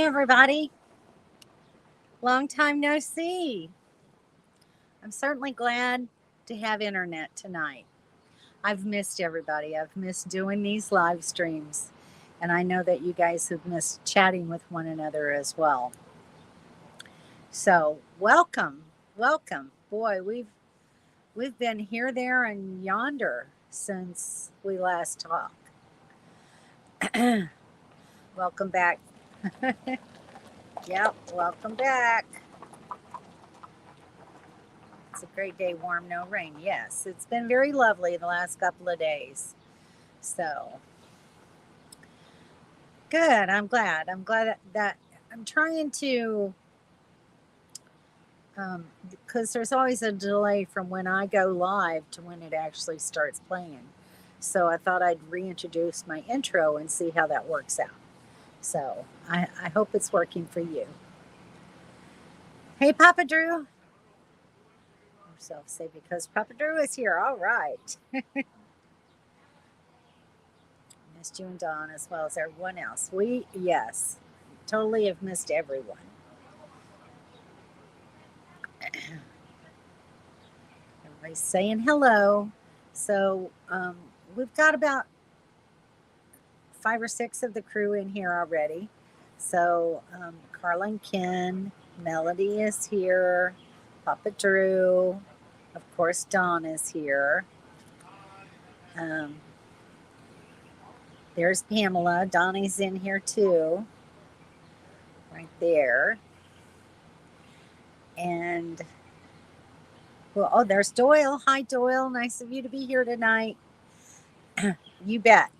everybody. Long time no see. I'm certainly glad to have internet tonight. I've missed everybody. I've missed doing these live streams. And I know that you guys have missed chatting with one another as well. So, welcome. Boy, we've been here, there, and yonder since we last talked. Welcome back. Yep, welcome back. It's a great day, warm, no rain. Yes, it's been very lovely the last couple of days. So, good. I'm glad. That I'm trying to, because there's always a delay from when I go live to when it actually starts playing. So I thought I'd reintroduce my intro and see how that works out. So I hope it's working for you. Hey, Papa Drew. Yourself say because Papa Drew is here. All right. Missed you and Dawn as well as everyone else. Yes, totally have missed everyone. Everybody's saying hello. So we've got about 5 or 6 of the crew in here already. So Carla and Ken, Melody is here, Papa Drew, of course Dawn is here. There's Pamela. Donnie's in here too, right there. And well, there's Doyle. Hi, Doyle. Nice of you to be here tonight. You bet.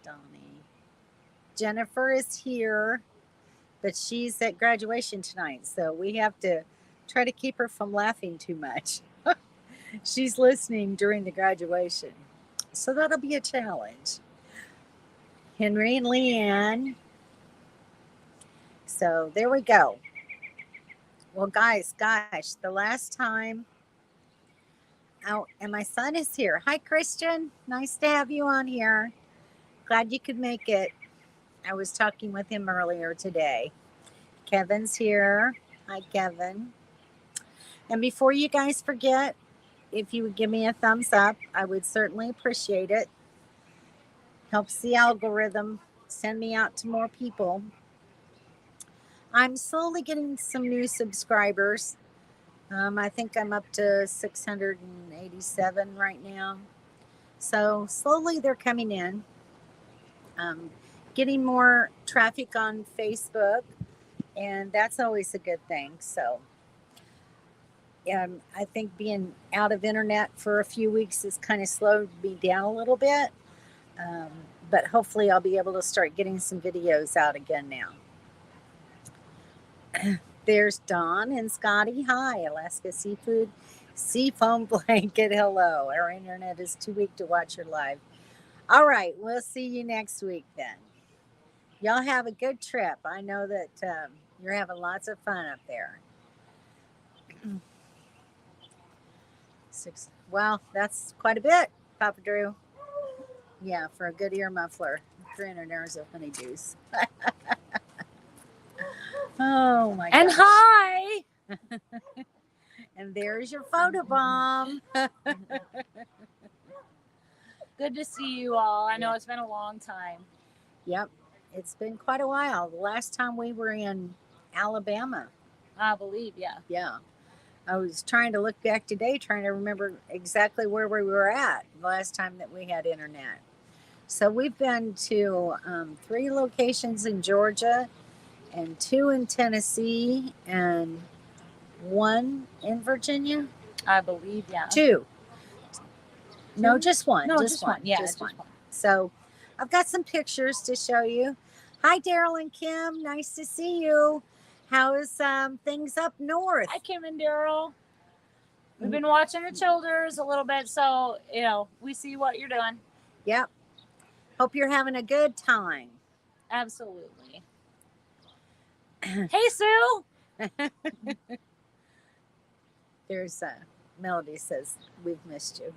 Donnie. Jennifer is here, but she's at graduation tonight, so we have to try to keep her from laughing too much. She's listening during the graduation, so that'll be a challenge. Henry and Leanne. So there we go. Well, gosh, the last time. Oh, and my son is here. Hi, Christian. Nice to have you on here. Glad you could make it. I was talking with him earlier today. Kevin's here. Hi, Kevin. And before you guys forget, if you would give me a thumbs up, I would certainly appreciate it. Helps the algorithm send me out to more people. I'm slowly getting some new subscribers. I think I'm up to 687 right now. So slowly they're coming in. Getting more traffic on Facebook, and that's always a good thing. So I think being out of internet for a few weeks has kind of slowed me down a little bit. But hopefully I'll be able to start getting some videos out again now. There's Dawn and Scotty. Hi, Alaska Seafood. Seafoam Blanket. Hello. Our internet is too weak to watch your live. All right. We'll see you next week then. Y'all have a good trip. I know that you're having lots of fun up there. Well, that's quite a bit, Papa Drew. Yeah, for a good ear muffler. 300 hours of honeydews. Oh my gosh. And hi. And there's your photo bomb. Good to see you all. I know it's been a long time. Yep, it's been quite a while. The last time we were in Alabama. I believe, yeah. Yeah. I was trying to look back today, trying to remember exactly where we were at the last time that we had internet. So we've been to 3 locations in Georgia and 2 in Tennessee and 1 in Virginia. I believe, yeah. 2. No, just 1. No, just one. Yeah, just one. So I've got some pictures to show you. Hi, Daryl and Kim. Nice to see you. How's things up north? Hi, Kim and Daryl. We've been watching the childers a little bit, so, we see what you're doing. Yep. Hope you're having a good time. Absolutely. Hey, Sue. There's Melody says, we've missed you.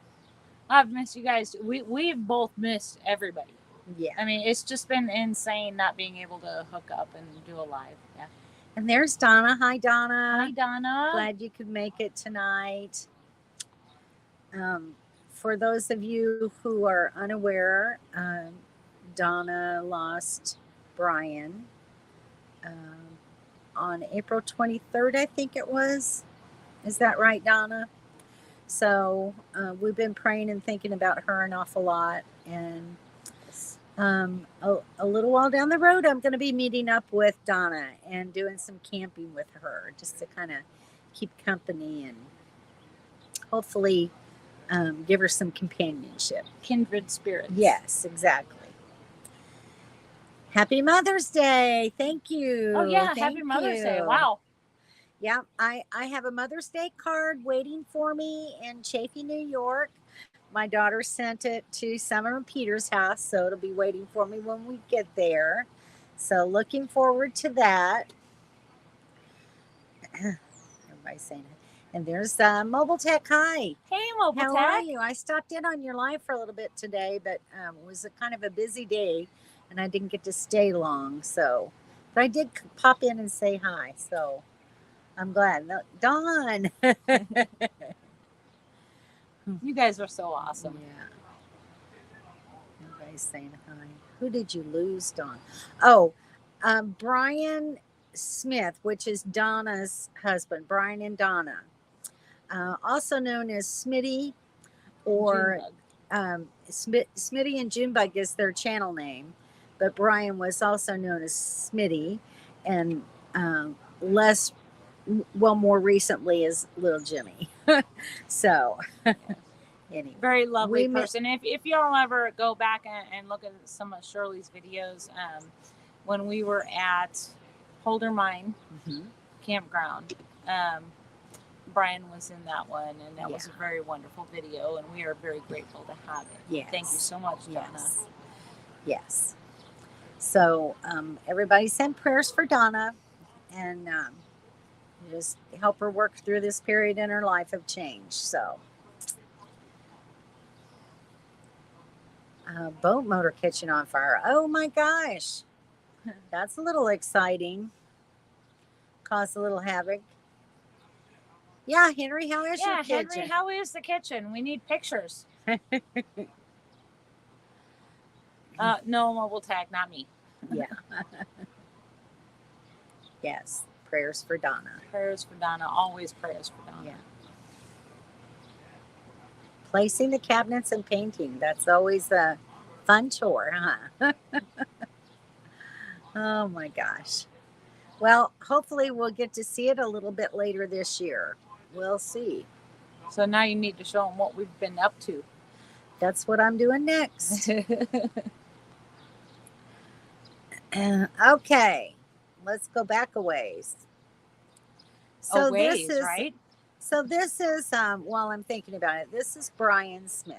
I've missed you guys. We've both missed everybody. Yeah. I mean, it's just been insane not being able to hook up and do a live. Yeah. And there's Donna. Hi, Donna. Hi, Donna. Glad you could make it tonight. For those of you who are unaware, Donna lost Brian on April 23rd, I think it was. Is that right, Donna? So we've been praying and thinking about her an awful lot. And a little while down the road, I'm going to be meeting up with Donna and doing some camping with her just to kind of keep company and hopefully give her some companionship. Kindred spirits. Yes, exactly. Happy Mother's Day. Thank you. Oh, yeah. Thank Happy Mother's Day. you. Wow. Yeah, I have a Mother's Day card waiting for me in Chaffee, New York. My daughter sent it to Summer and Peter's house, so it'll be waiting for me when we get there. So looking forward to that. Everybody's saying it. And there's Mobile Tech. Hi. Hey, Mobile How Tech. are you? I stopped in on your live for a little bit today, but it was a kind of a busy day, and I didn't get to stay long. So, but I did pop in and say hi. So I'm glad. No, Dawn. You guys are so awesome. Yeah. Everybody's saying hi. Who did you lose, Dawn? Oh, Brian Smith, which is Donna's husband, Brian and Donna. Also known as Smitty or Smitty and Junebug is their channel name, but Brian was also known as Smitty, and more recently as Little Jimmy. So anyway, very lovely person. If y'all ever go back and look at some of Shirley's videos, when we were at Holder Mine Campground, Brian was in that one, and that was a very wonderful video, and we are very grateful to have it. Yes. Thank you so much, Donna. Yes. So everybody send prayers for Donna, and just help her work through this period in her life of change. So boat motor catching on fire. Oh my gosh, that's a little exciting. Caused a little havoc. Yeah, Henry, how is your kitchen? Henry, how is the kitchen? We need pictures. No, Mobile Tech, not me. Yeah. Yes, prayers for Donna. Prayers for Donna, always prayers for Donna. Yeah. Placing the cabinets and painting, that's always a fun chore, huh? Oh my gosh. Well, hopefully we'll get to see it a little bit later this year. We'll see. So now you need to show them what we've been up to. That's what I'm doing next. Okay, let's go back a ways. So this is right. So this is while I'm thinking about it, this is Brian Smith.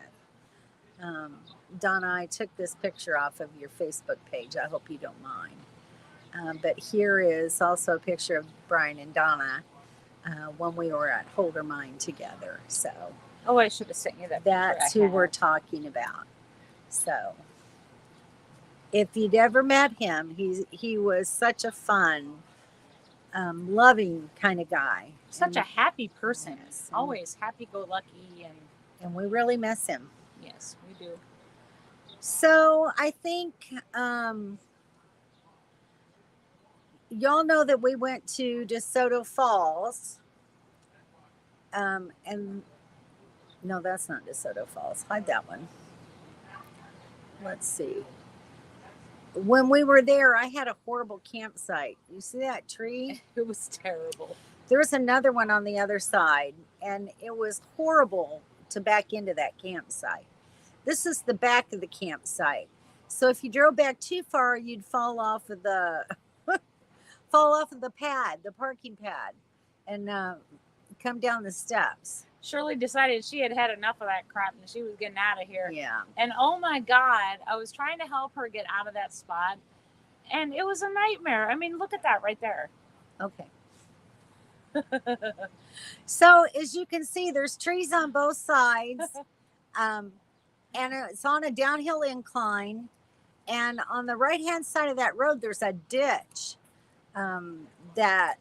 Donna, I took this picture off of your Facebook page. I hope you don't mind. But here is also a picture of Brian and Donna when we were at Holder Mine together. So I should have sent you that. That's who we're talking about. So if you'd ever met him, he was such a fun, loving kind of guy. Such a happy person. Yes. Always happy-go-lucky. And we really miss him. Yes, we do. So I think y'all know that we went to DeSoto Falls. And no, that's not DeSoto Falls. Hide that one. Let's see. When we were there, I had a horrible campsite. You see that tree? It was terrible. There was another one on the other side, and it was horrible to back into that campsite. This is the back of the campsite. So if you drove back too far, you'd fall off of the pad, the parking pad, and come down the steps. Shirley decided she had had enough of that crap and she was getting out of here. Yeah. And oh my God, I was trying to help her get out of that spot, and it was a nightmare. I mean, look at that right there. Okay. So as you can see, there's trees on both sides. and it's on a downhill incline. And on the right hand side of that road, there's a ditch that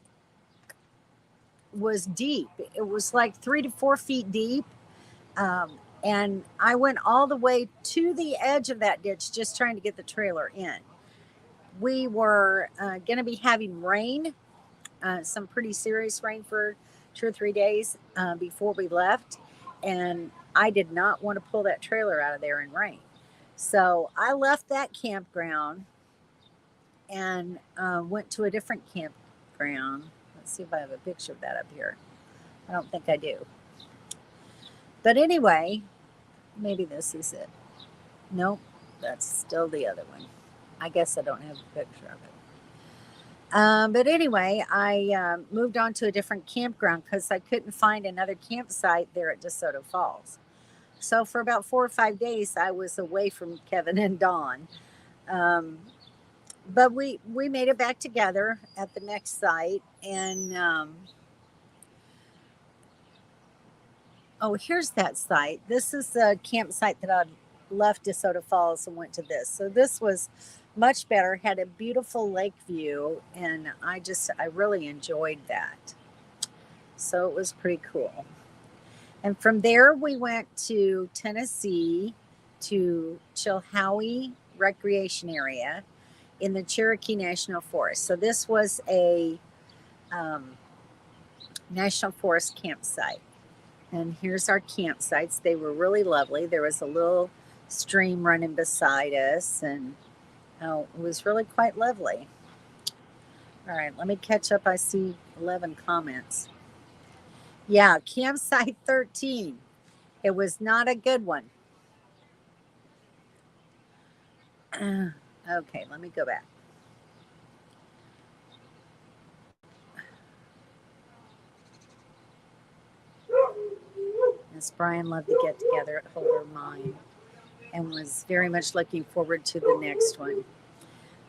was deep. It was like 3 to 4 feet deep. And I went all the way to the edge of that ditch just trying to get the trailer in. We were going to be having rain, some pretty serious rain for 2 or 3 days before we left. And I did not want to pull that trailer out of there in rain. So I left that campground and went to a different campground. Let's see if I have a picture of that up here. I don't think I do. But anyway, maybe this is it. Nope, that's still the other one. I guess I don't have a picture of it. But anyway, I moved on to a different campground because I couldn't find another campsite there at DeSoto Falls. So for about 4 or 5 days, I was away from Kevin and Dawn. But we made it back together at the next site. And here's that site. This is the campsite that I left DeSoto Falls and went to this. So this was much better, had a beautiful lake view, and I really enjoyed that. So it was pretty cool. And from there, we went to Tennessee to Chilhowie Recreation Area in the Cherokee National Forest. So this was a National Forest campsite. And here's our campsites. They were really lovely. There was a little stream running beside us, and it was really quite lovely. All right, let me catch up. I see 11 comments. Yeah, campsite 13. It was not a good one. Okay, let me go back. Miss Brian loved the get together at Holder Mine and was very much looking forward to the next one.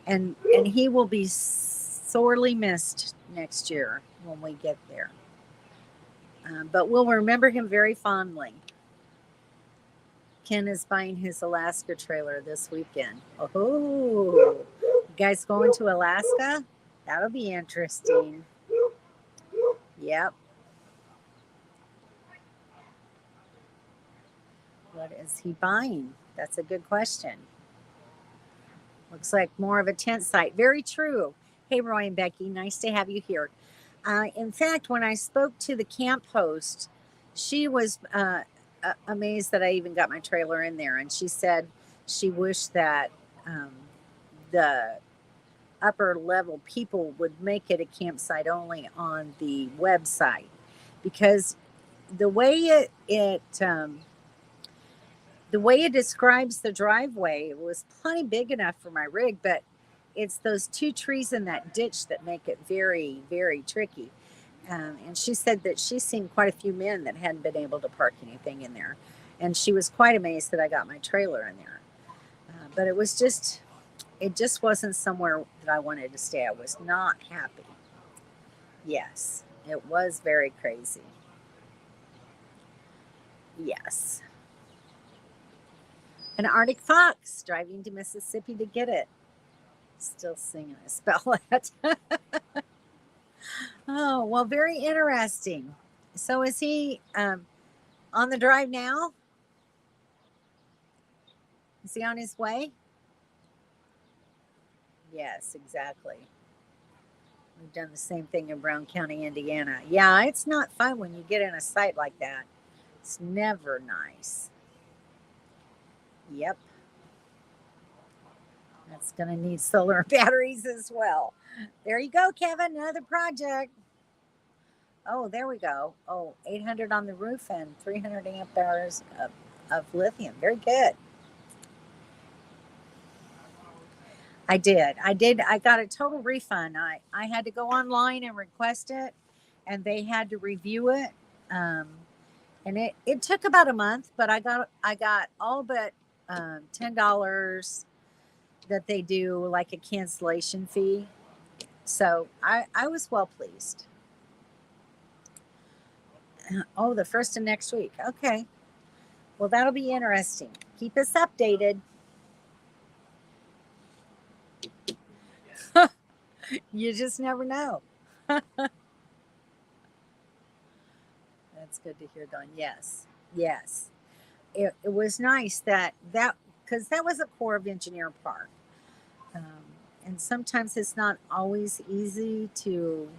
And he will be sorely missed next year when we get there. But we'll remember him very fondly. Ken is buying his Alaska trailer this weekend. Oh, you guys going to Alaska? That'll be interesting. Yep. What is he buying? That's a good question. Looks like more of a tent site. Very true. Hey, Roy and Becky, nice to have you here. In fact, when I spoke to the camp host, she was amazed that I even got my trailer in there. And she said she wished that the upper level people would make it a campsite only on the website, because the way it describes the driveway was plenty big enough for my rig, but it's those 2 trees in that ditch that make it very, very tricky. And she said that she's seen quite a few men that hadn't been able to park anything in there. And she was quite amazed that I got my trailer in there. But it just wasn't somewhere that I wanted to stay. I was not happy. Yes, it was very crazy. Yes. An Arctic fox driving to Mississippi to get it. Still singing I spell it. Oh, well, very interesting. So is he on the drive now? Is he on his way? Yes, exactly. We've done the same thing in Brown County, Indiana. Yeah, it's not fun when you get in a site like that. It's never nice. Yep. That's going to need solar batteries as well. There you go, Kevin. Another project. Oh, there we go. Oh, 800 on the roof and 300 amp hours of lithium. Very good. I did. I got a total refund. I had to go online and request it, and they had to review it. And it took about a month, but I got all but $10 that they do like a cancellation fee. So I was well pleased. Oh, the first of next week. Okay. Well, that'll be interesting. Keep us updated. You just never know. That's good to hear, Dawn. Yes, yes. It was nice that because that was a Corps of Engineer park, um, and sometimes it's not always easy to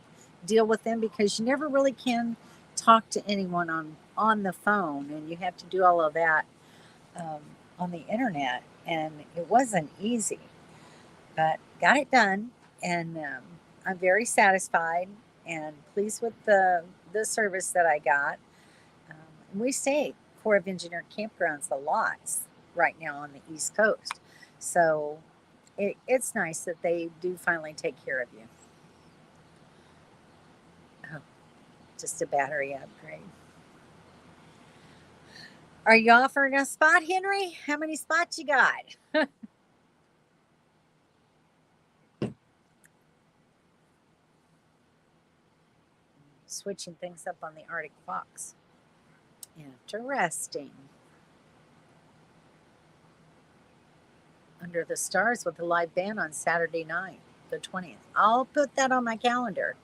deal with them because you never really can talk to anyone on the phone, and you have to do all of that um, on the internet, and it wasn't easy, but got it done, and I'm very satisfied and pleased with the service that I got. We stay Corps of Engineer campgrounds a lot right now on the East Coast. So it's nice that they do finally take care of you. Oh, just a battery upgrade. Are you offering a spot, Henry? How many spots you got? Switching things up on the Arctic Fox. Interesting. Under the Stars with a live band on Saturday night, the 20th. I'll put that on my calendar.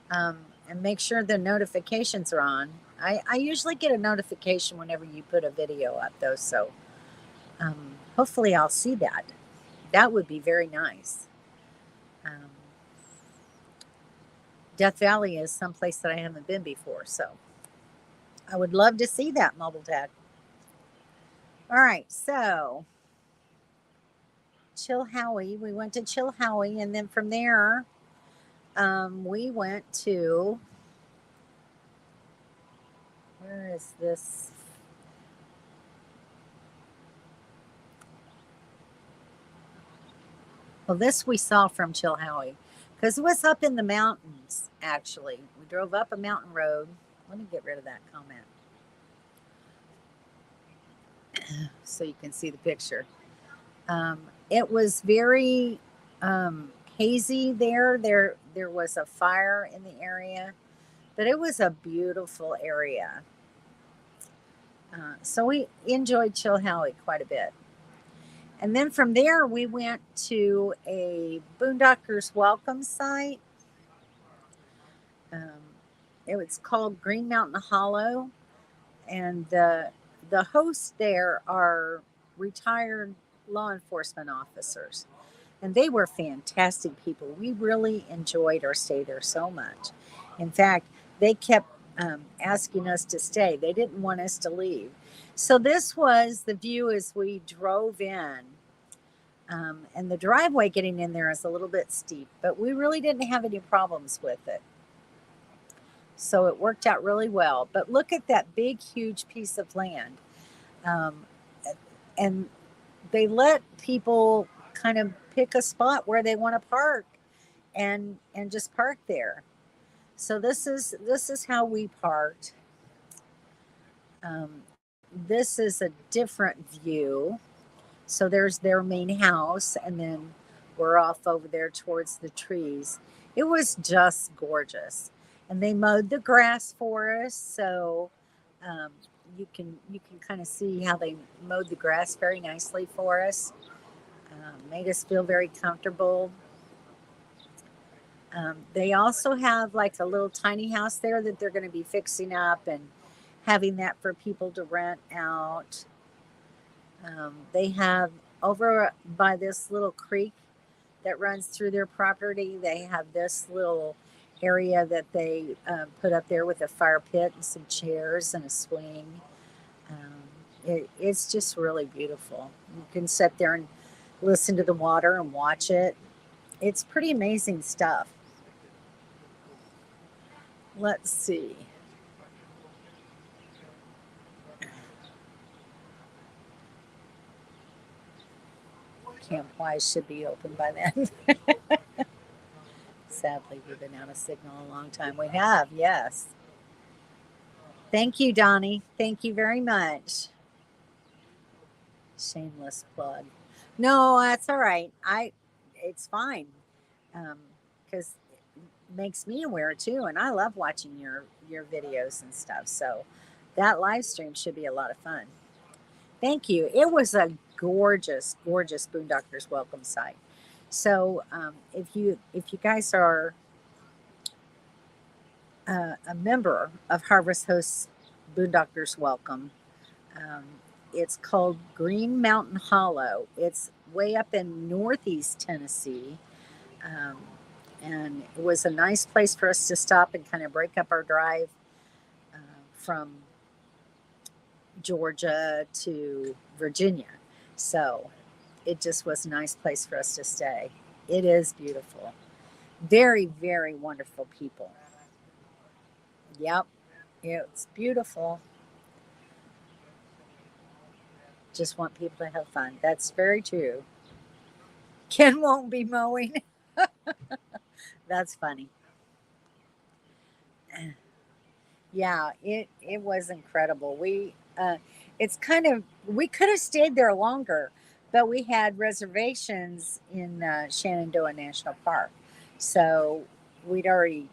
And make sure the notifications are on. I usually get a notification whenever you put a video up, though, so hopefully I'll see that. That would be very nice. Death Valley is someplace that I haven't been before, so I would love to see that, Mobile Dad. All right, so Chilhowie. We went to Chilhowie, and then from there, we went to, where is this? Well, this we saw from Chilhowie because it was up in the mountains, actually. We drove up a mountain road. Let me get rid of that comment so you can see the picture. It was very hazy there. There was a fire in the area, but it was a beautiful area. So we enjoyed Chilhowie quite a bit. And then from there, we went to a Boondockers welcome site. It was called Green Mountain Hollow, and the hosts there are retired law enforcement officers, and they were fantastic people. We really enjoyed our stay there so much. In fact, they kept asking us to stay. They didn't want us to leave. So this was the view as we drove in. And the driveway getting in there is a little bit steep, but we really didn't have any problems with it. So it worked out really well. But look at that big, huge piece of land. And they let people kind of pick a spot where they want to park and just park there. So this is how we parked. This is a different view. So there's their main house, and then we're off over there towards the trees. It was just gorgeous, and they mowed the grass for us. So you can kind of see how they mowed the grass very nicely for us. Made us feel very comfortable. They also have like a little tiny house there that they're going to be fixing up and having that for people to rent out. They have over by this little creek that runs through their property. They have this little area that they put up there with a fire pit and some chairs and a swing. It's just really beautiful. You can sit there and listen to the water and watch it. It's pretty amazing stuff. Let's see. Camp Wise should be open by then. Sadly, we've been out of signal a long time. We have, yes. Thank you, Donnie. Thank you very much. Shameless plug. No, that's all right. It's fine because it makes me aware too, and I love watching your videos and stuff. So That live stream should be a lot of fun. Thank you. It was a gorgeous, gorgeous Boondockers welcome site. So if you guys are a member of Harvest Hosts Boondockers Welcome, um, it's called Green Mountain Hollow. It's way up in northeast Tennessee. Um, and it was a nice place for us to stop and kind of break up our drive from Georgia to Virginia. So it just was a nice place for us to stay. It is beautiful. Very, very wonderful people. Yep, it's beautiful. Just want people to have fun. That's very true. Ken won't be mowing. That's funny. Yeah, it was incredible. It's kind of, we could have stayed there longer, but we had reservations in Shenandoah National Park, so we'd already,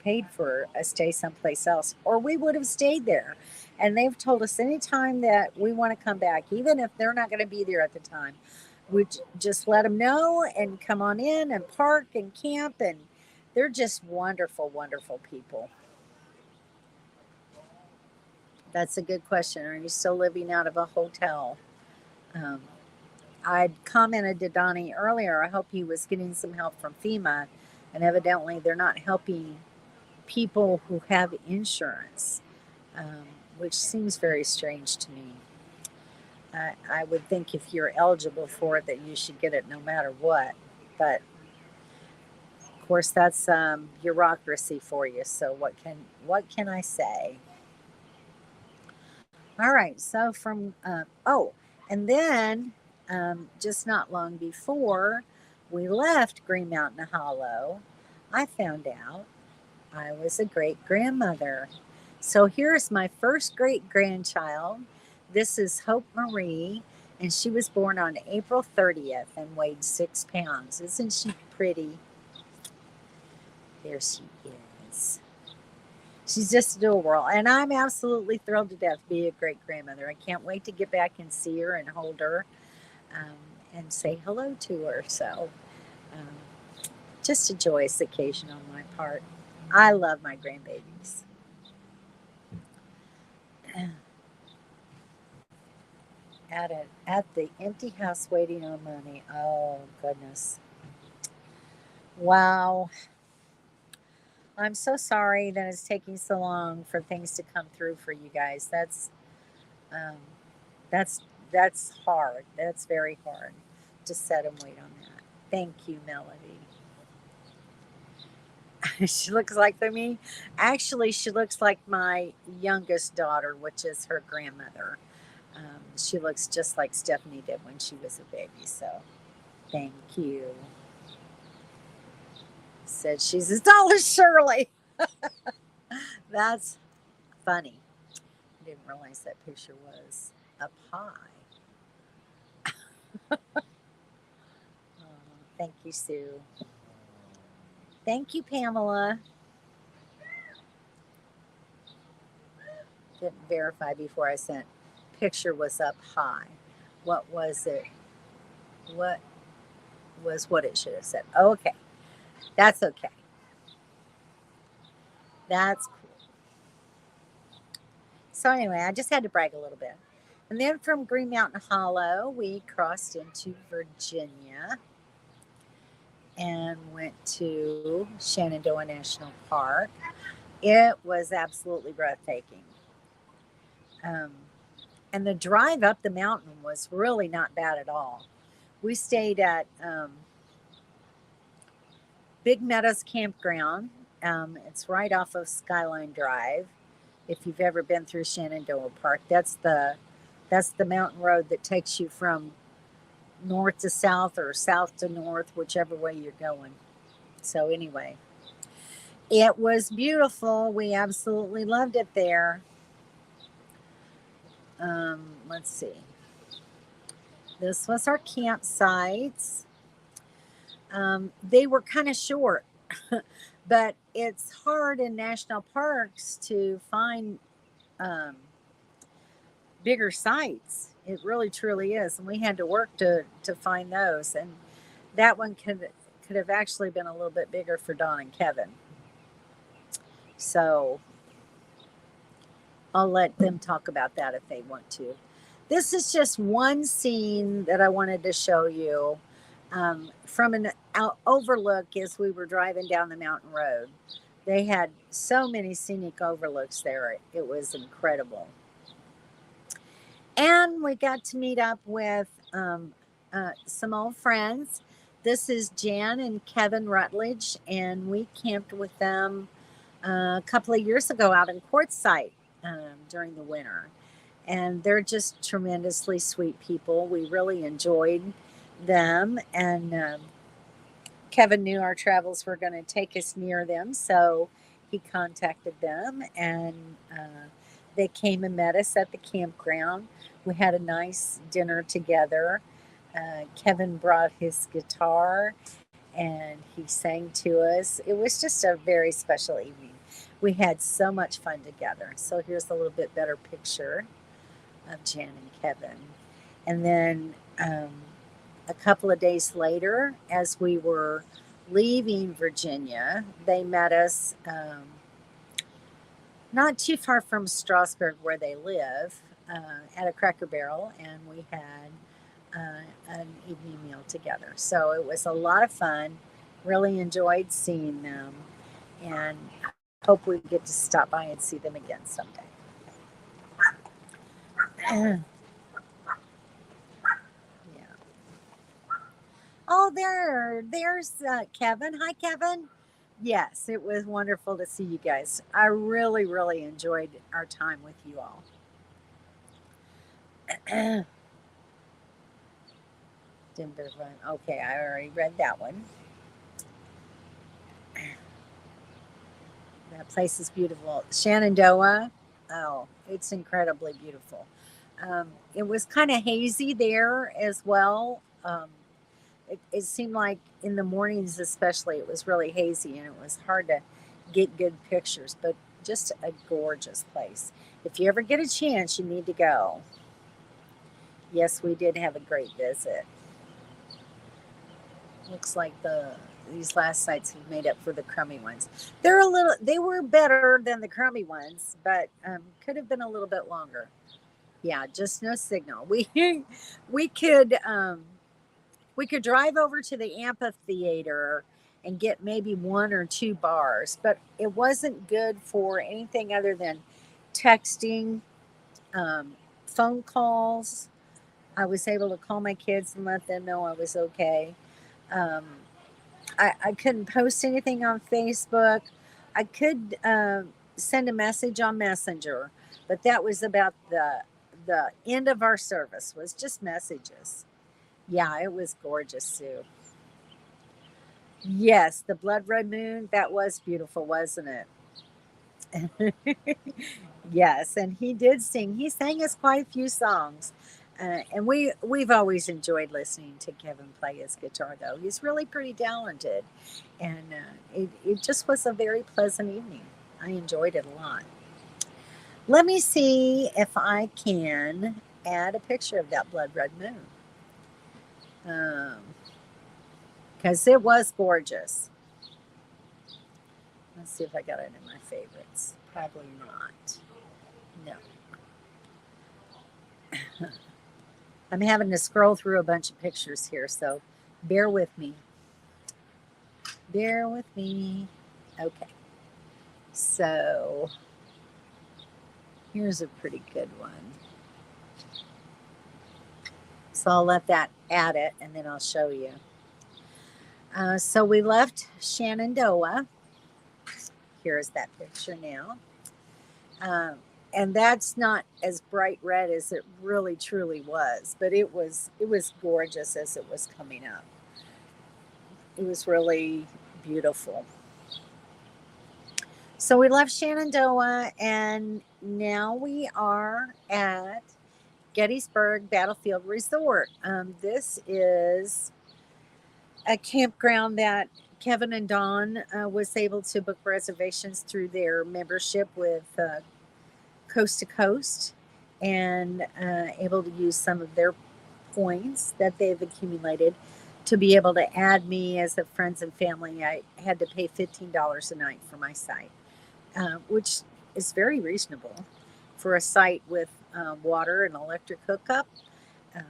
paid for a stay someplace else, or we would have stayed there. And they've told us anytime that we want to come back, even if they're not going to be there at the time, we just let them know and come on in and park and camp, and they're just wonderful, wonderful people. That's a good question. Are you still living out of a hotel? Um, I'd commented to Donnie earlier, I hope he was getting some help from FEMA, and evidently they're not helping people who have insurance, which seems very strange to me. I would think if you're eligible for it that you should get it no matter what, but of course that's bureaucracy for you. So what can I say? All right, so and then just not long before we left Green Mountain Hollow, I found out I was a great grandmother. So here's my first great grandchild. This is Hope Marie, and she was born on April 30th and weighed 6 pounds. Isn't she pretty? There she is. She's just adorable, and I'm absolutely thrilled to death to be a great grandmother. I can't wait to get back and see her and hold her and say hello to her. So just a joyous occasion on my part. I love my grandbabies. At the empty house waiting on money. Oh goodness. Wow. I'm so sorry that it's taking so long for things to come through for you guys. Um, that's that's hard. That's very hard to sit and wait on that. Thank you, Melody. She looks like me. Actually, she looks like my youngest daughter, which is her grandmother. She looks just like Stephanie did when she was a baby. So, thank you. Said she's as tall as Shirley. That's funny. I didn't realize that picture was up high. Oh, thank you, Sue. Thank you, Pamela. Didn't verify before I sent. Picture was up high. What was it? What was what it should have said? Oh, okay. That's okay. That's cool. So anyway, I just had to brag a little bit. And then from Green Mountain Hollow, we crossed into Virginia and went to Shenandoah National Park. It was absolutely breathtaking. Um, and the drive up the mountain was really not bad at all. We stayed at Big Meadows Campground. It's right off of Skyline Drive. If you've ever been through Shenandoah Park, that's the mountain road that takes you from north to south or south to north, whichever way you're going. So anyway, it was beautiful. We absolutely loved it there. Let's see. This was our campsites. They were kind of short, but it's hard in national parks to find bigger sites. It really truly is, and we had to work to find those. And that one could have actually been a little bit bigger for Don and Kevin. So I'll let them talk about that if they want to. This is just one scene that I wanted to show you from an overlook as we were driving down the mountain road. They had so many scenic overlooks there. It was incredible. And we got to meet up with some old friends. This is Jan and Kevin Rutledge, and we camped with them a couple of years ago out in Quartzsite during the winter. And they're just tremendously sweet people. We really enjoyed them. And Kevin knew our travels were going to take us near them, so he contacted them, and they came and met us at the campground. We had a nice dinner together. Kevin brought his guitar, and he sang to us. It was just a very special evening. We had so much fun together. So here's a little bit better picture of Jan and Kevin. And then a couple of days later, as we were leaving Virginia, they met us not too far from Strasburg, where they live, at a Cracker Barrel, and we had an evening meal together. So it was a lot of fun. Really enjoyed seeing them, and I hope we get to stop by and see them again someday. Yeah. Oh, there's Kevin. Hi, Kevin. Yes, it was wonderful to see you guys. I really, really enjoyed our time with you all. Denver Run. Okay, I already read that one. That place is beautiful. Shenandoah. Oh, it's incredibly beautiful. It was kind of hazy there as well. It seemed like in the mornings, especially, it was really hazy and it was hard to get good pictures, but just a gorgeous place. If you ever get a chance, you need to go. Yes, we did have a great visit. Looks like these last sites have made up for the crummy ones. They were better than the crummy ones, but could have been a little bit longer. Yeah, just no signal. We could drive over to the amphitheater and get maybe 1 or 2 bars, but it wasn't good for anything other than texting, phone calls. I was able to call my kids and let them know I was okay. I couldn't post anything on Facebook. I could send a message on Messenger, but that was about the end of our service, was just messages. Yeah, it was gorgeous, Sue. Yes, the blood red moon, that was beautiful, wasn't it? Yes, and he did sing. He sang us quite a few songs. And we've always enjoyed listening to Kevin play his guitar, though. He's really pretty talented. And it just was a very pleasant evening. I enjoyed it a lot. Let me see if I can add a picture of that blood red moon. Because it was gorgeous. Let's see if I got it in my favorites. Probably not. No. I'm having to scroll through a bunch of pictures here, so bear with me. Bear with me. Okay. So here's a pretty good one. So I'll let that add it, and then I'll show you. So we left Shenandoah. Here's that picture now. And that's not as bright red as it really truly was, but it was gorgeous as it was coming up. It was really beautiful. So we left Shenandoah, and now we are at Gettysburg Battlefield Resort. This is a campground that Kevin and Dawn was able to book reservations through their membership with coast to coast and able to use some of their points that they've accumulated to be able to add me as a friends and family. I had to pay $15 a night for my site, which is very reasonable for a site with water and electric hookup. Um,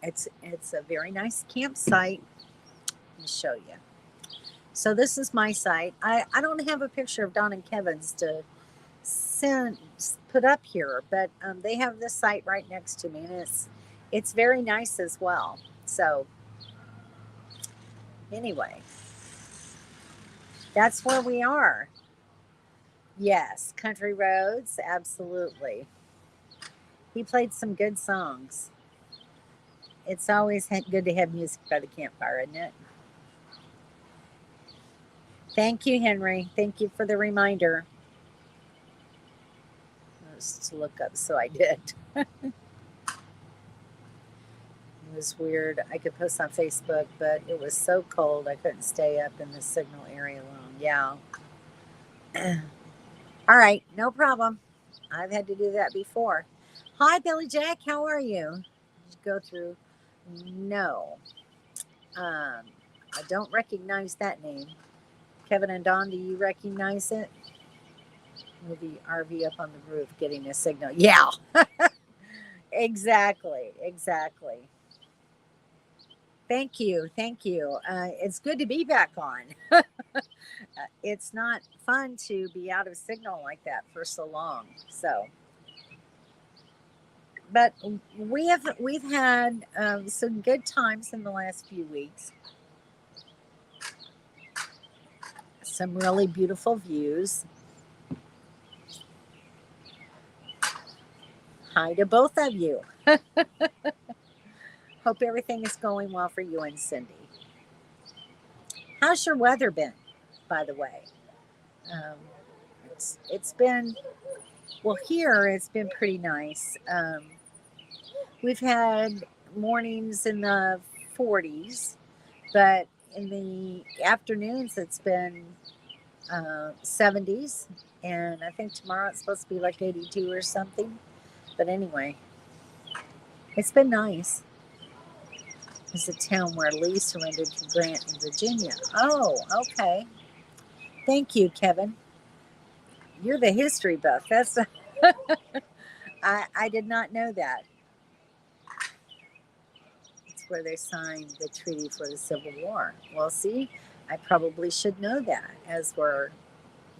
it's a very nice campsite. Let me show you. So this is my site. I don't have a picture of Don and Kevin's to put up here, but they have this site right next to me, and it's very nice as well. So anyway, that's where we are. Yes, country roads, absolutely. He played some good songs. It's always good to have music by the campfire, isn't it? Thank you, Henry. Thank you for the reminder. Just to look up, so I did. It was weird. I could post on Facebook, but it was so cold I couldn't stay up in the signal area long. Yeah. All right, no problem. I've had to do that before. Hi, Billy Jack. How are you? Did you go through? No. I don't recognize that name. Kevin and Don, do you recognize it? Movie RV up on the roof getting a signal. Yeah. Exactly. Thank you. It's good to be back on. It's not fun to be out of signal like that for so long. So, but we've had some good times in the last few weeks. Some really beautiful views. Hi to both of you. Hope everything is going well for you and Cindy. How's your weather been, by the way? Um, it's been, well, here it's been pretty nice. We've had mornings in the 40s, but in the afternoons it's been 70s, and I think tomorrow it's supposed to be like 82 or something. But anyway, it's been nice. It's a town where Lee surrendered to Grant in Virginia. Oh, okay. Thank you, Kevin. You're the history buff. That's I did not know that. It's where they signed the treaty for the Civil War. Well, see, I probably should know that, as we're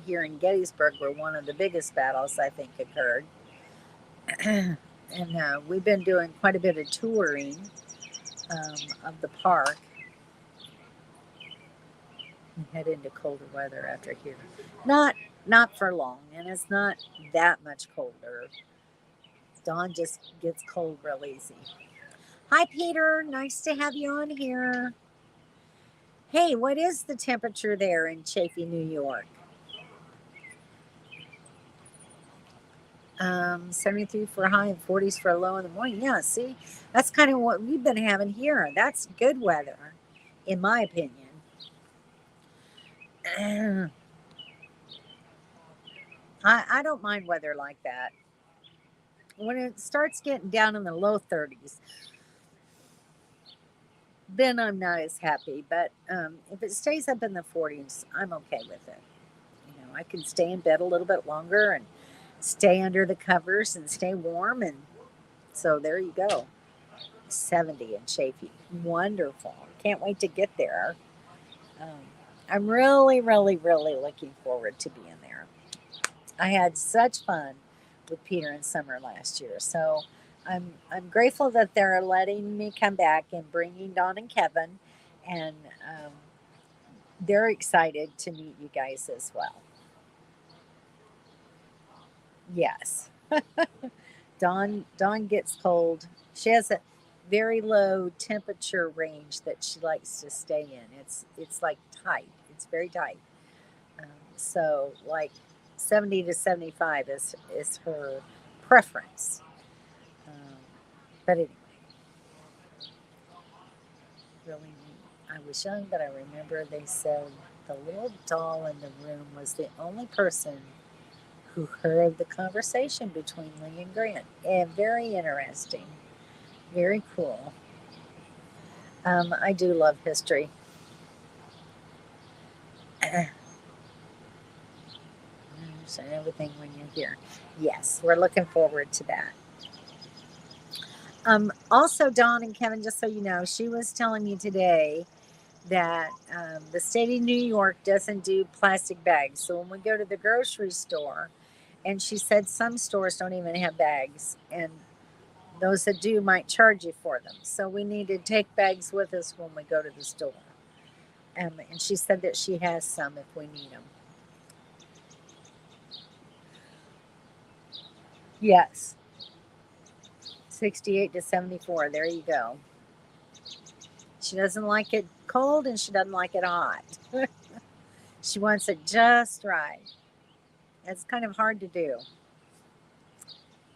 here in Gettysburg, where one of the biggest battles I think occurred. And we've been doing quite a bit of touring of the park. We head into colder weather after here. Not for long, and it's not that much colder. Dawn just gets cold real easy. Hi, Peter. Nice to have you on here. Hey, what is the temperature there in Chaffee, New York? 73 for a high and 40s for a low in the morning. Yeah, see, that's kind of what we've been having here. That's good weather, in my opinion. I don't mind weather like that. When it starts getting down in the low 30s, then I'm not as happy. But if it stays up in the 40s, I'm okay with it. I can stay in bed a little bit longer and stay under the covers and stay warm. And so there you go. 70 in Chaffee. Wonderful. Can't wait to get there. I'm really, really, really looking forward to being there. I had such fun with Peter and Summer last year. So I'm grateful that they're letting me come back and bringing Don and Kevin. And they're excited to meet you guys as well. Yes. Dawn gets cold. She has a very low temperature range that she likes to stay in. It's like tight. It's very tight. So like 70 to 75 is her preference. But anyway, really neat. I was young, but I remember they said the little doll in the room was the only person who heard the conversation between Lee and Grant. And very interesting. Very cool. I do love history. Understand everything when you're here. Yes, we're looking forward to that. Also, Dawn and Kevin, just so you know, she was telling me today that the state of New York doesn't do plastic bags. So when we go to the grocery store, and she said some stores don't even have bags, and those that do might charge you for them. So we need to take bags with us when we go to the store. And she said that she has some if we need them. Yes, 68 to 74. There you go. She doesn't like it cold and she doesn't like it hot. She wants it just right. It's kind of hard to do.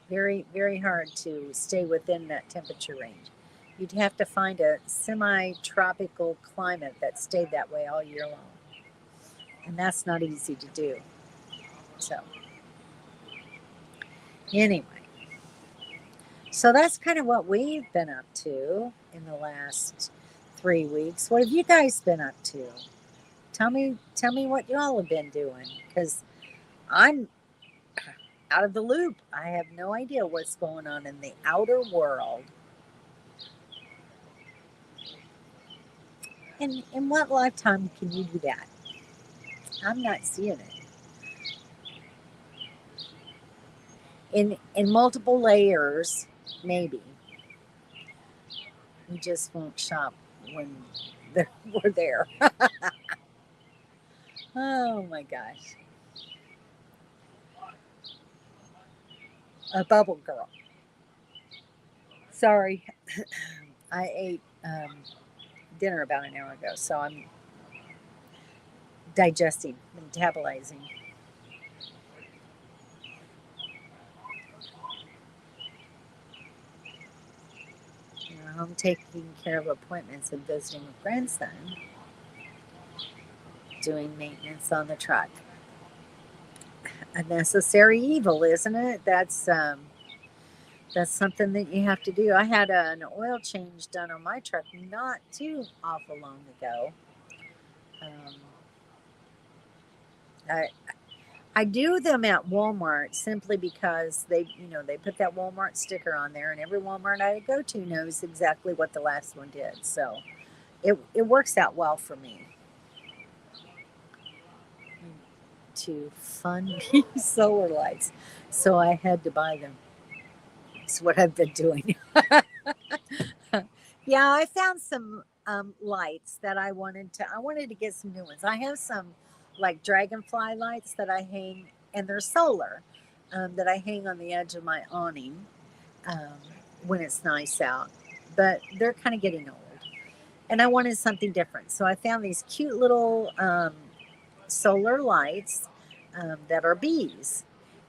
Very, very hard to stay within that temperature range. You'd have to find a semi-tropical climate that stayed that way all year long. And that's not easy to do. So, anyway. So that's kind of what we've been up to in the last 3 weeks. What have you guys been up to? Tell me what y'all have been doing, because I'm out of the loop. I have no idea what's going on in the outer world. And in what lifetime can you do that? I'm not seeing it. In multiple layers, maybe. We just won't shop when we're there. Oh my gosh. A bubble girl. Sorry. I ate dinner about an hour ago, so I'm digesting, metabolizing. I'm taking care of appointments and visiting with grandson, doing maintenance on the truck. A necessary evil, isn't it? That's something that you have to do. I had an oil change done on my truck not too awful long ago. I I do them at Walmart simply because they put that Walmart sticker on there, and every Walmart I go to knows exactly what the last one did. So it works out well for me to fund these solar lights. So I had to buy them. It's what I've been doing. Yeah, I found some lights that I wanted to get some new ones. I have some like dragonfly lights that I hang, and they're solar, that I hang on the edge of my awning um, when it's nice out. But they're kind of getting old, and I wanted something different. So I found these cute little solar lights that are bees,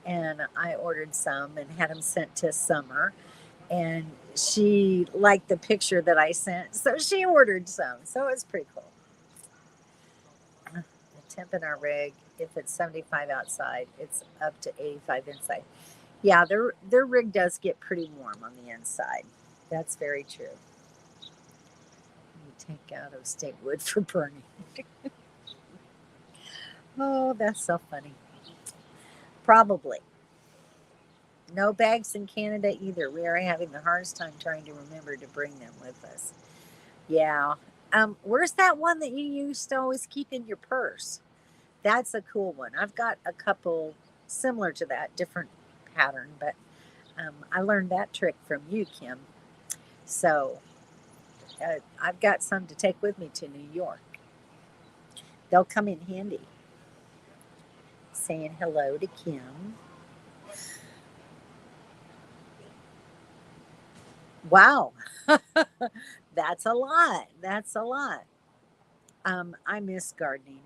and I ordered some and had them sent to Summer, and she liked the picture that I sent, so she ordered some. So it was pretty cool. The temp in our rig, if it's 75 outside, it's up to 85 inside. Yeah, their rig does get pretty warm on the inside. That's very true. You take out of state wood for burning. Oh, that's so funny. Probably. No bags in Canada either. We are having the hardest time trying to remember to bring them with us. Yeah. Where's that one that you used to always keep in your purse? That's a cool one. I've got a couple similar to that, different pattern, but I learned that trick from you, Kim. So I've got some to take with me to New York. They'll come in handy. Saying hello to Kim. Wow. That's a lot. That's a lot. I miss gardening.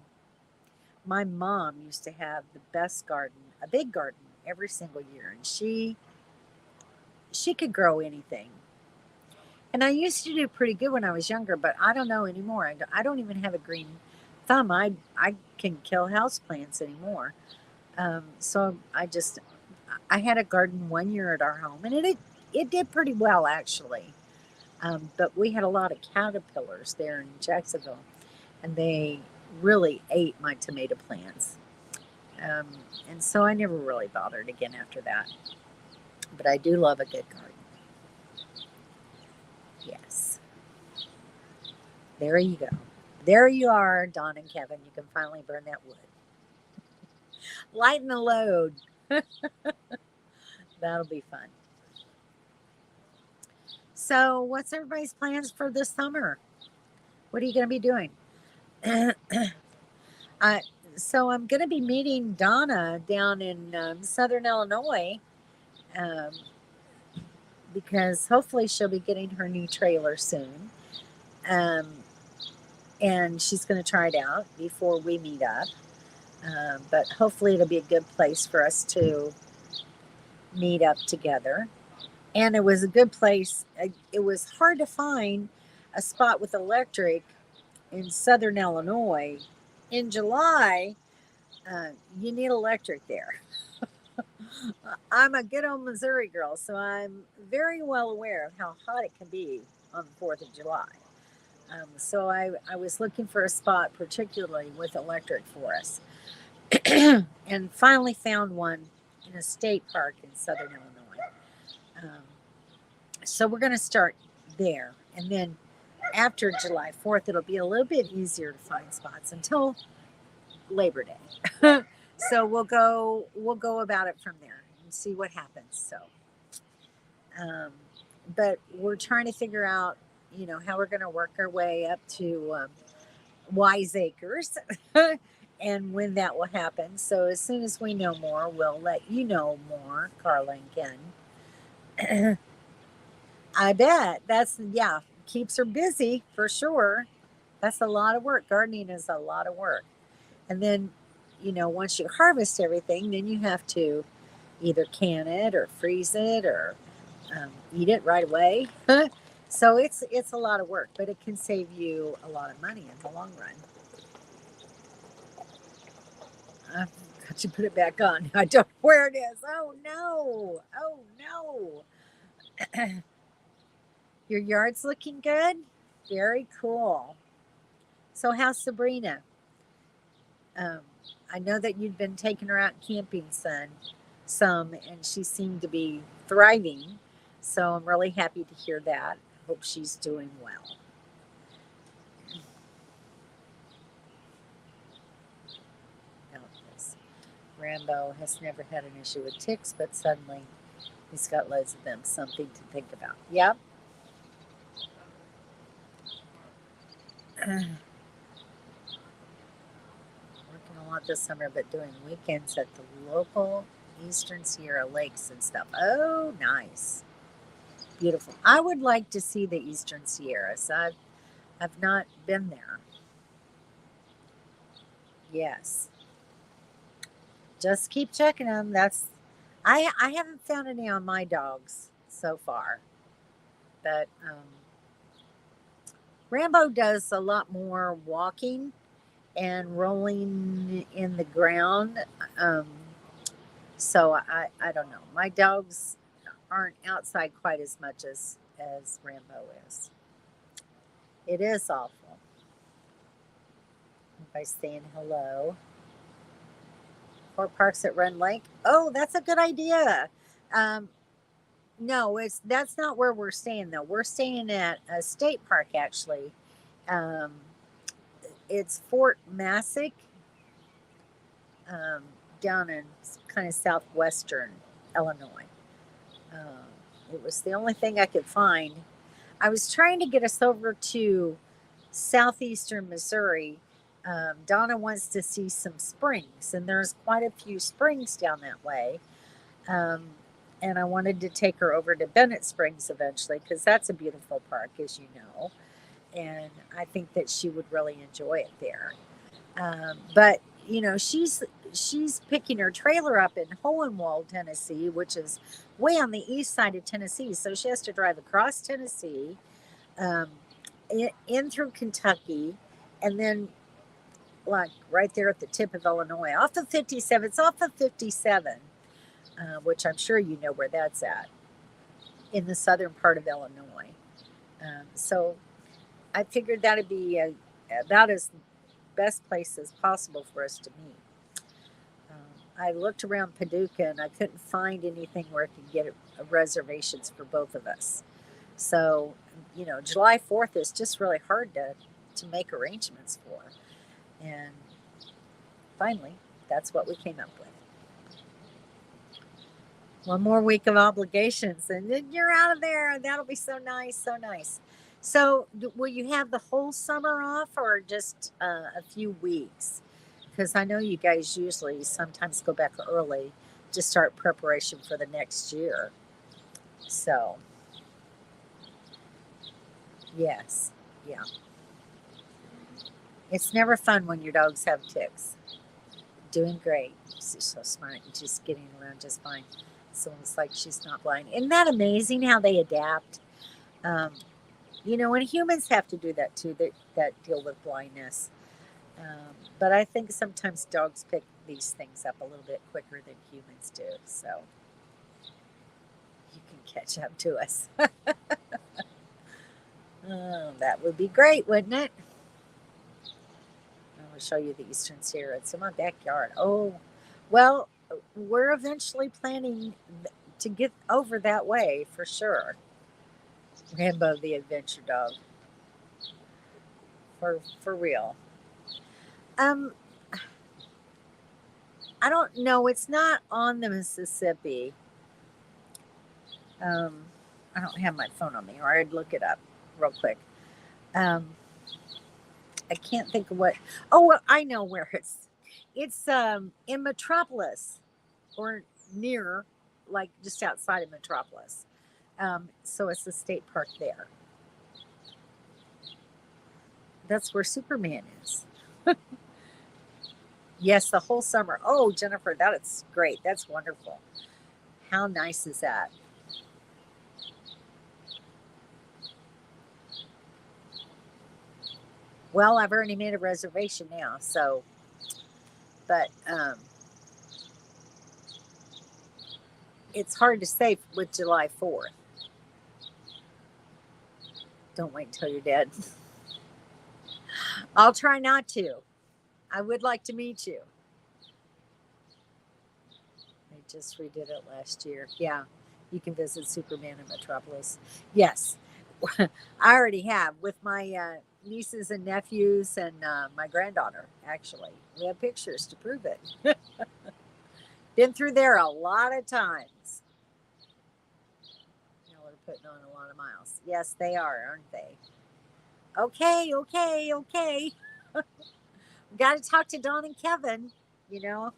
My mom used to have the best garden, a big garden every single year, and she could grow anything. And I used to do pretty good when I was younger, but I don't know anymore. I don't even have a green thumb. I can kill houseplants anymore. So I had a garden 1 year at our home, and it did pretty well actually. But we had a lot of caterpillars there in Jacksonville, and they really ate my tomato plants. Um, and so I never really bothered again after that. But I do love a good garden. Yes. There you go. There you are, Don and Kevin. You can finally burn that wood. Lighten the load. That'll be fun. So, what's everybody's plans for this summer? What are you going to be doing? I, so, I'm going to be meeting Donna down in Southern Illinois um, because hopefully she'll be getting her new trailer soon. Um, and she's going to try it out before we meet up. But hopefully, it'll be a good place for us to meet up together. And it was a good place. It was hard to find a spot with electric in Southern Illinois in July. You need electric there. I'm a good old Missouri girl, so I'm very well aware of how hot it can be on the 4th of July. So I was looking for a spot, particularly with electric for us, and finally found one in a state park in Southern Illinois. Um, so we're going to start there, and then after July 4th, it'll be a little bit easier to find spots until Labor Day. So we'll go about it from there and see what happens. So, but we're trying to figure out, how we're going to work our way up to Wiseacres and when that will happen. So as soon as we know more, we'll let you know more, Carla and Ken. I bet keeps her busy for sure. That's a lot of work. Gardening is a lot of work. And then, once you harvest everything, then you have to either can it or freeze it or eat it right away. So it's a lot of work, but it can save you a lot of money in the long run. I've got to put it back on. I don't know where it is. Oh no. Oh no. Your yard's looking good? Very cool. So how's Sabrina? Um, I know that you'd been taking her out camping some, and she seemed to be thriving. So I'm really happy to hear that. Hope she's doing well. Rambo has never had an issue with ticks, but suddenly he's got loads of them. Something to think about. Yep. Working a lot this summer, but doing weekends at the local Eastern Sierra Lakes and stuff. Oh, nice. Beautiful. I would like to see the Eastern Sierras. I've not been there. Yes. Just keep checking them. I haven't found any on my dogs so far. But Rambo does a lot more walking and rolling in the ground. So I don't know. My dogs aren't outside quite as much as Rambo is. It is awful. By saying hello. 4 parks at Run Lake. Oh, that's a good idea. No, that's not where we're staying though. We're staying at a state park actually. Um, it's Fort Massac, down in kind of southwestern Illinois. It was the only thing I could find. I was trying to get us over to southeastern Missouri. Donna wants to see some springs, and there's quite a few springs down that way. And I wanted to take her over to Bennett Springs eventually because that's a beautiful park, as you know. And I think that she would really enjoy it there. But she's picking her trailer up in Hohenwald, Tennessee, which is way on the east side of Tennessee. So she has to drive across Tennessee, in through Kentucky, and then like right there at the tip of Illinois, off of 57. It's off of 57, which I'm sure you know where that's at, in the southern part of Illinois. So I figured that'd be about as best place as possible for us to meet. I looked around Paducah and I couldn't find anything where I could get reservations for both of us. So, July 4th is just really hard to make arrangements for. And finally, that's what we came up with. One more week of obligations and then you're out of there. That'll be so nice, so nice. So, will you have the whole summer off or just a few weeks? Because I know you guys usually sometimes go back early to start preparation for the next year. So, yes, yeah. It's never fun when your dogs have ticks. Doing great. She's so smart and just getting around just fine. It's almost like she's not blind. Isn't that amazing how they adapt? And humans have to do that too, that deal with blindness. But I think sometimes dogs pick these things up a little bit quicker than humans do. So you can catch up to us. Oh, that would be great, wouldn't it? I will show you the eastern Sierra. It's in my backyard. Oh, well, we're eventually planning to get over that way for sure. Rambo the adventure dog. For real. I don't know. It's not on the Mississippi. I don't have my phone on me, or I'd look it up real quick. I can't think of what. Oh, well, I know where it's. It's in Metropolis, or near, like just outside of Metropolis. So it's a state park there. That's where Superman is. Yes, the whole summer. Oh, Jennifer, that's great. That's wonderful. How nice is that? Well, I've already made a reservation now, so, but it's hard to say with July 4th. Don't wait until you're dead. I'll try not to. I would like to meet you. They just redid it last year. Yeah, you can visit Superman in Metropolis. Yes, I already have with my nieces and nephews and my granddaughter, actually. We have pictures to prove it. Been through there a lot of times. Y'all are putting on a lot of miles. Yes, they are, aren't they? Okay. Got to talk to Don and Kevin. You know,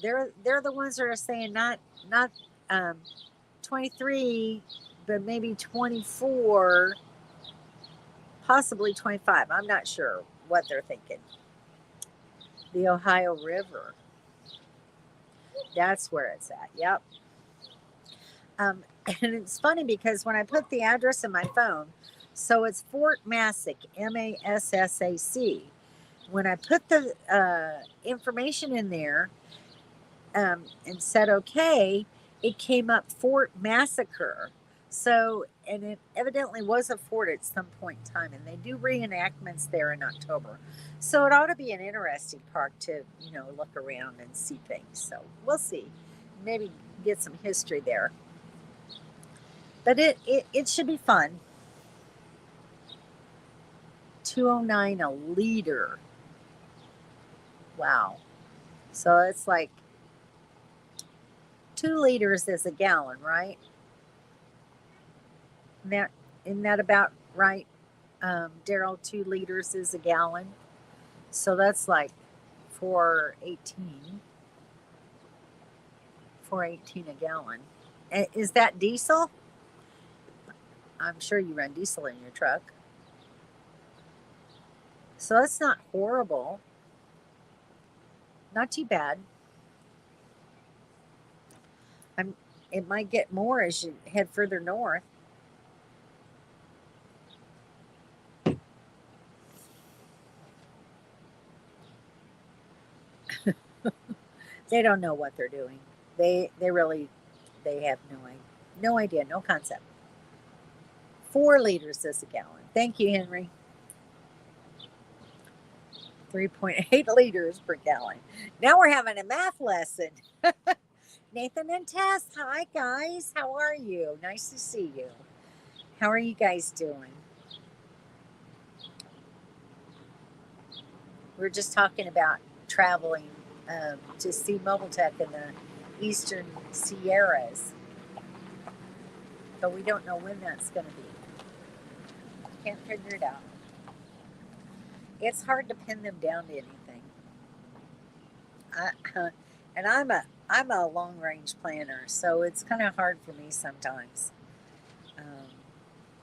they're the ones that are saying not 23, but maybe 24, possibly 25. I'm not sure what they're thinking. The Ohio River. That's where it's at. Yep. And it's funny because when I put the address in my phone, so it's Fort Massac, Massac. When I put the information in there and said okay, it came up Fort Massacre. So, and it evidently was a fort at some point in time, and they do reenactments there in October. So it ought to be an interesting park to, look around and see things. So we'll see. Maybe get some history there. But it should be fun. 209 a liter. Wow. So it's like 2 liters is a gallon, right? Isn't that about right? Daryl, 2 liters is a gallon. So that's like 418. 418 a gallon. Is that diesel? I'm sure you run diesel in your truck. So that's not horrible. Not too bad. It might get more as you head further north. They don't know what they're doing. They really they have no idea, no concept. 4 liters is a gallon. Thank you, Henry. 3.8 liters per gallon. Now we're having a math lesson. Nathan and Tess, hi guys. How are you? Nice to see you. How are you guys doing? We're just talking about traveling to see Mobile Tech in the Eastern Sierras, but we don't know when that's going to be. Can't figure it out. It's hard to pin them down to anything. And I'm a long range planner, so it's kind of hard for me sometimes.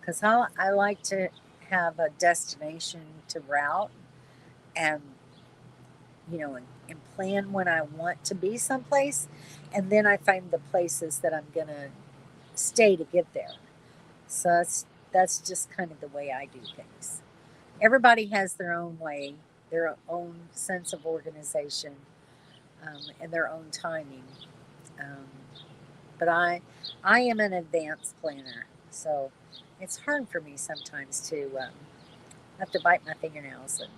Because I like to have a destination to route and and plan when I want to be someplace, and then I find the places that I'm gonna stay to get there. So that's just kind of the way I do things. Everybody has their own way, their own sense of organization, and their own timing. Um, but I am an advanced planner, so it's hard for me sometimes to have to bite my fingernails and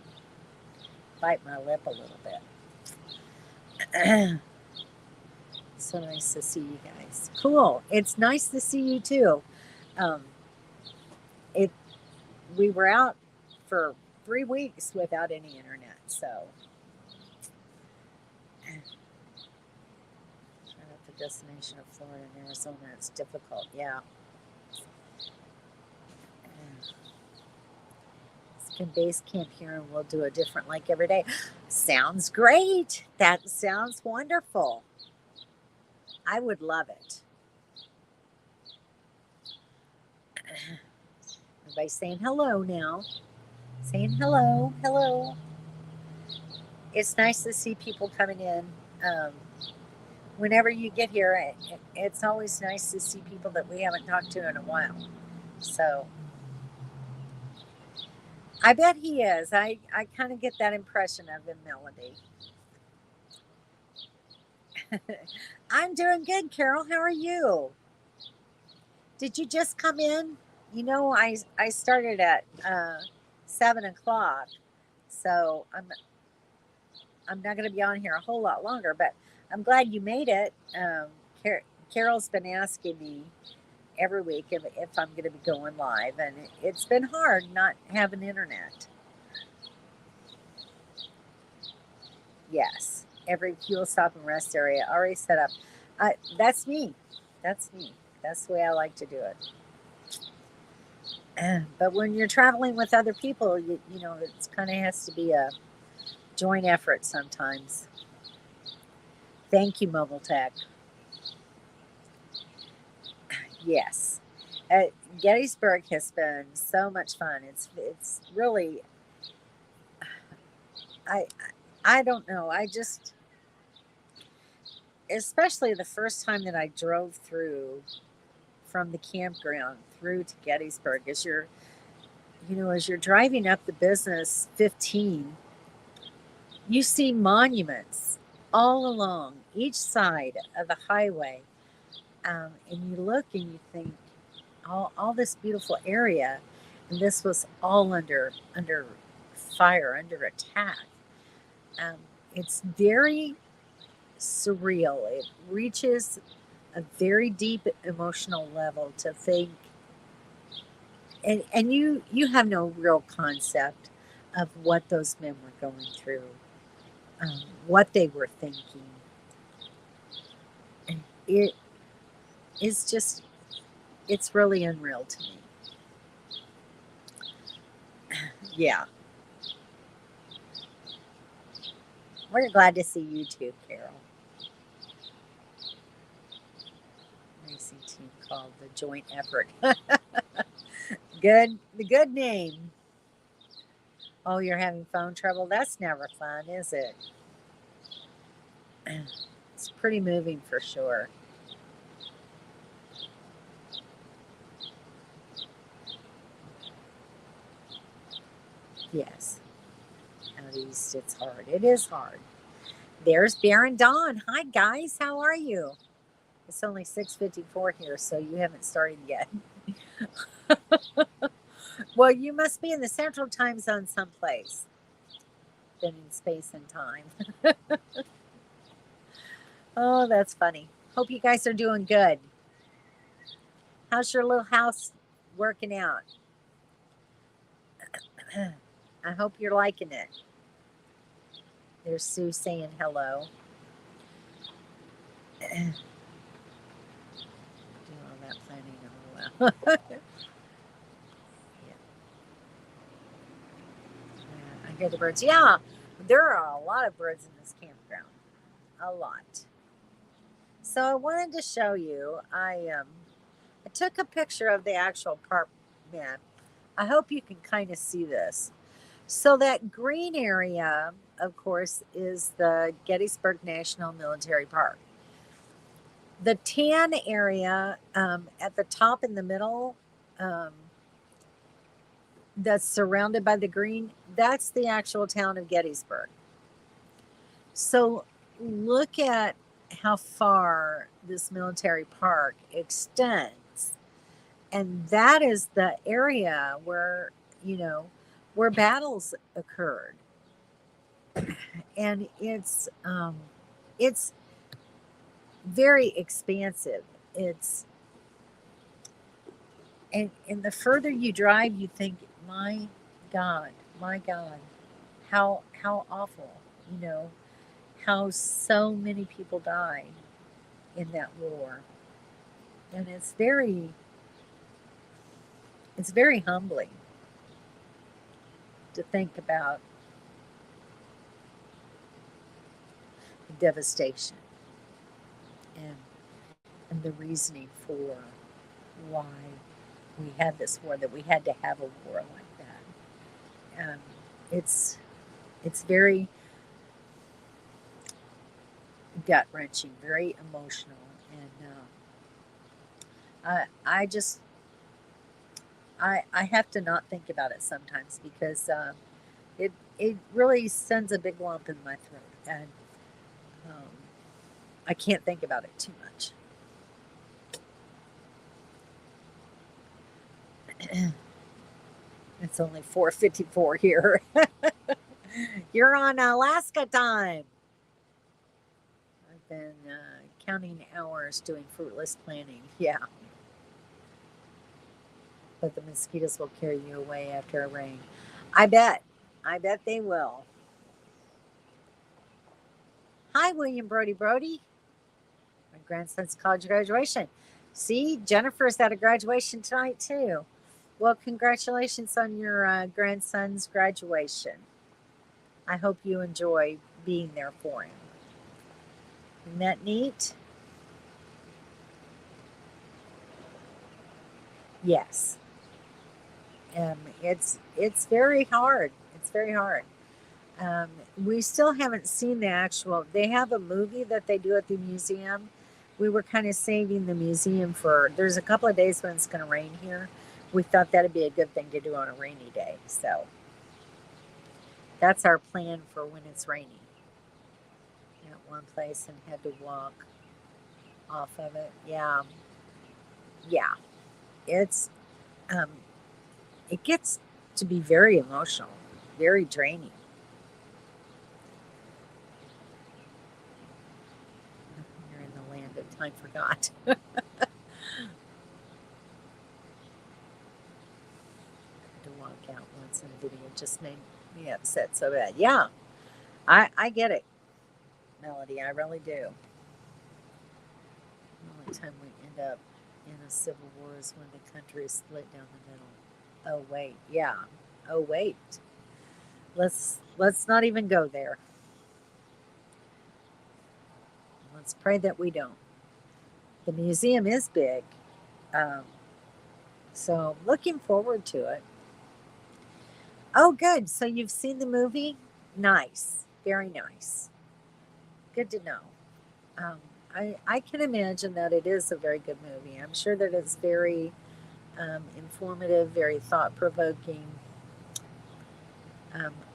bite my lip a little bit. So nice to see you guys. Cool. It's nice to see you too. Um, it we were out for 3 weeks without any internet, so trying out the destination of Florida and Arizona. It's difficult. Yeah. Can base camp here and we'll do a different like every day. Sounds great. That sounds wonderful. I would love it. Everybody's saying hello now. Saying hello, hello. It's nice to see people coming in. Whenever you get here, it's always nice to see people that we haven't talked to in a while. So I bet he is. I kind of get that impression of him, Melody. I'm doing good, Carol. How are you? Did you just come in? I started at 7 o'clock, so I'm not going to be on here a whole lot longer. But I'm glad you made it. Carol's been asking me every week if I'm going to be going live, and it's been hard not having internet. Yes, every fuel stop and rest area already set up. That's me. That's me. That's the way I like to do it. But when you're traveling with other people, it kind of has to be a joint effort sometimes. Thank you, Mobile Tech. Yes, Gettysburg has been so much fun. It's really I don't know. I just, especially the first time that I drove through from the campground through to Gettysburg, as you're driving up the business 15, you see monuments all along each side of the highway, and you look and you think all this beautiful area, and this was all under fire, under attack. It's very surreal. It reaches a very deep emotional level to think, and you have no real concept of what those men were going through, what they were thinking. And it is just, it's really unreal to me. Yeah. We're glad to see you too, Carol. Racing team called the joint effort. The good name. Oh, you're having phone trouble? That's never fun, is it? It's pretty moving for sure. Yes. Out east, it's hard. It is hard. There's Baron Dawn. Hi, guys. How are you? It's only 6:54 here, so you haven't started yet. Well, you must be in the central time zone someplace. Been in space and time. Oh, that's funny. Hope you guys are doing good. How's your little house working out? I hope you're liking it. There's Sue saying hello. Doing all that planning. Oh, well. I hear the birds. Yeah, there are a lot of birds in this campground. A lot. So I wanted to show you. I took a picture of the actual park map. I hope you can kind of see this. So that green area, of course, is the Gettysburg National Military Park. The tan area at the top in the middle, that's surrounded by the green, that's the actual town of Gettysburg. So look at how far this military park extends. And that is the area where, where battles occurred. And it's very expansive. And the further you drive, you think, my God, how awful, how so many people died in that war. And it's very humbling to think about the devastation and the reasoning for why we had this war, that we had to have a war like that. It's very gut wrenching, very emotional, and I have to not think about it sometimes because it really sends a big lump in my throat, and I can't think about it too much. It's only 4:54 here. You're on Alaska time. I've been counting hours doing fruitless planning. Yeah. But the mosquitoes will carry you away after a rain. I bet they will. Hi, William Brody. My grandson's college graduation. See, Jennifer's at a graduation tonight too. Well, congratulations on your grandson's graduation. I hope you enjoy being there for him. Isn't that neat? Yes. It's very hard. It's very hard. We still haven't seen the actual. They have a movie that they do at the museum. We were kind of saving the museum for. There's a couple of days when it's going to rain here. We thought that'd be a good thing to do on a rainy day. So that's our plan for when it's raining. At one place and had to walk off of it. Yeah. It's it gets to be very emotional, very draining. You're in the land of time forgot. To walk out once in a video just made me upset so bad. Yeah, I get it, Melody. I really do. The only time we end up in a civil war is when the country is split down the middle. Oh wait, yeah. Oh wait. Let's not even go there. Let's pray that we don't. The museum is big, so looking forward to it. Oh, good. So you've seen the movie? Nice, very nice. Good to know. I can imagine that it is a very good movie. I'm sure that it's very informative, very thought provoking.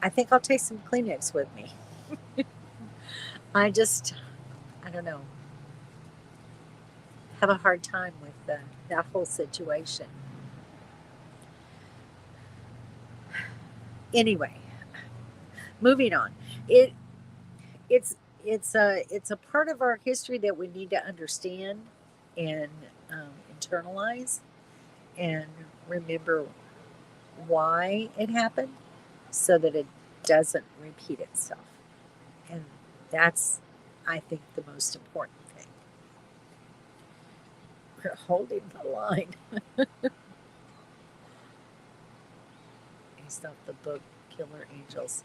I think I'll take some Kleenex with me. I don't know, have a hard time with that whole situation. Anyway, moving on. It it's it's a part of our history that we need to understand and internalize and remember why it happened so that it doesn't repeat itself. And that's, I think, the most important thing. We're holding the line. Based off the book Killer Angels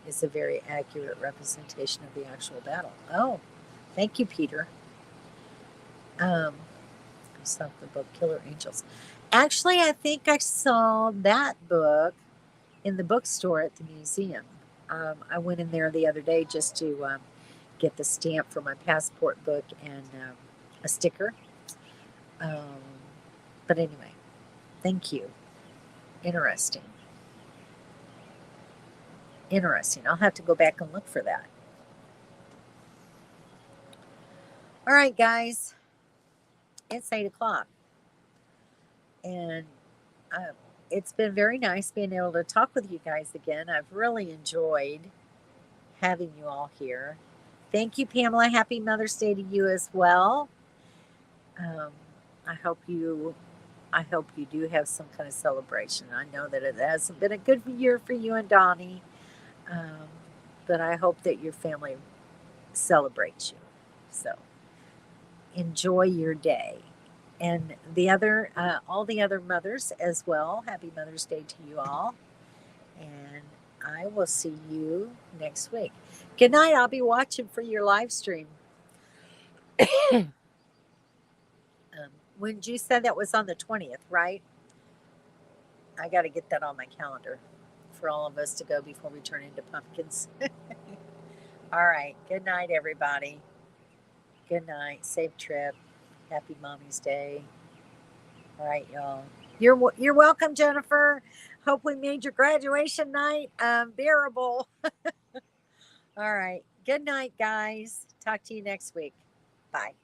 is a very accurate representation of the actual battle. Oh, thank you, Peter. Based off the book Killer Angels. Actually, I think I saw that book in the bookstore at the museum. I went in there the other day just to get the stamp for my passport book and a sticker. Um, but anyway, thank you. Interesting. Interesting. I'll have to go back and look for that. All right, guys. It's 8 o'clock. And uh, it's been very nice being able to talk with you guys again. I've really enjoyed having you all here. Thank you, Pamela. Happy Mother's Day to you as well. Um, I hope you do have some kind of celebration. I know that it hasn't been a good year for you and Donnie, um, but I hope that your family celebrates you. So enjoy your day, and all the other mothers as well. Happy Mother's Day to you all, and I will see you next week. Good night. I'll be watching for your live stream. When you said that was on the 20th, right? I got to get that on my calendar for all of us to go before we turn into pumpkins. All right. Good night, everybody. Good night. Safe trip. Happy Mommy's Day. All right, y'all. You're welcome, Jennifer. Hope we made your graduation night bearable. All right. Good night, guys. Talk to you next week. Bye.